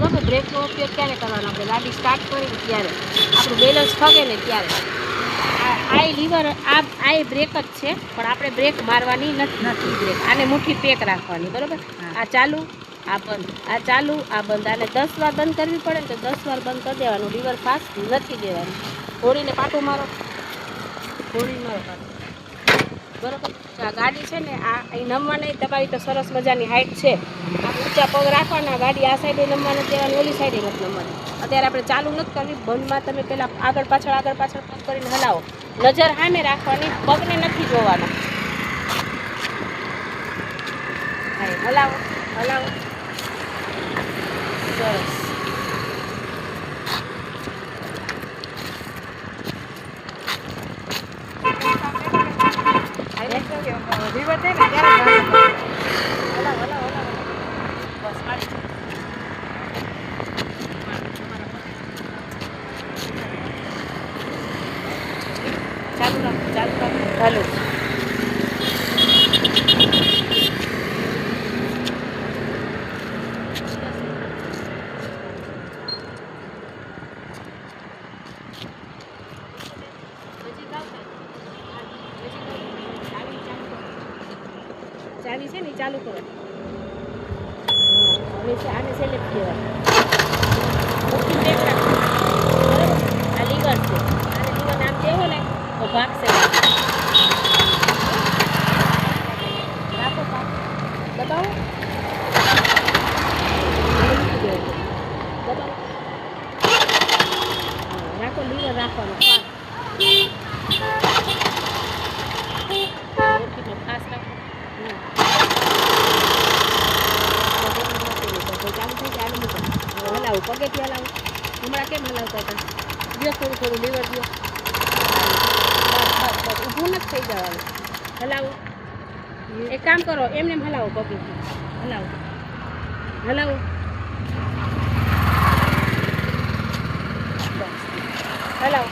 બરાબર. બ્રેકનો ઉપયોગ ક્યારે કરવાનો? આપણે ગાડી સ્ટાર્ટ કરી ત્યારે, આપણું બેલેન્સ ફગે ને ત્યારે. આ લીવર આ બ્રેક જ છે, પણ આપણે બ્રેક મારવાની નથી બ્રેક. આને મુઠ્ઠી પેક રાખવાની, બરાબર. આ ચાલુ, આ બંધ, આ ચાલુ, આ બંધ. આને 10 વાર બંધ કરવી પડે ને તો 10 વાર બંધ કરી દેવાનું. લીવર ફાસ્ટ નથી દેવાનું. ઘોડીને પાટું મારો, ઘોડી મારો પાટું, બરાબર. આ ગાડી છે ને આ અહીં નમવા નહીં. તમારી તો સરસ મજાની હાઈટ છે. આ ઊંચા પગ રાખવાના. ગાડી આ સાઈડે નમવા નથી દેવાની, ઓલી સાઈડે નથી નમવાની. અત્યારે આપણે ચાલુ નથી કરવી. બંધમાં તમે પહેલાં આગળ પાછળ પગ કરીને હલાવો. નજર સામે રાખવાની, પગને નથી જોવાના. હા, હલાવો હલાવો, સરસ. બસ મારી ચાલુ રાખો, ચાલુ રાખો, ચાલુ. ચાવી છે ને ચાલુ કરો. હવે આને સિલેક્ટ દેવાનું. બ્રેક રાખો, બરાબર. આ લીવર છે. આને લીવર નામ દેવો ને તો ભાગશે. રાખો, દબાવો, દબાવો, રાખો. લીવર રાખવાનું ખાસ રાખો. ચાલુ થઈ જાય. આને મૂકો, હલાવું, પગેથી હલાવું. હમણાં કેમ હલાવતા હતા? દો થોડું લીવર દો. બસ ઊભું નથી થઈ જવાનું. હલાવો. એક કામ કરો, એમને હલાવો, પગેથી હલાવો, હલાવો. બસ હલાવો.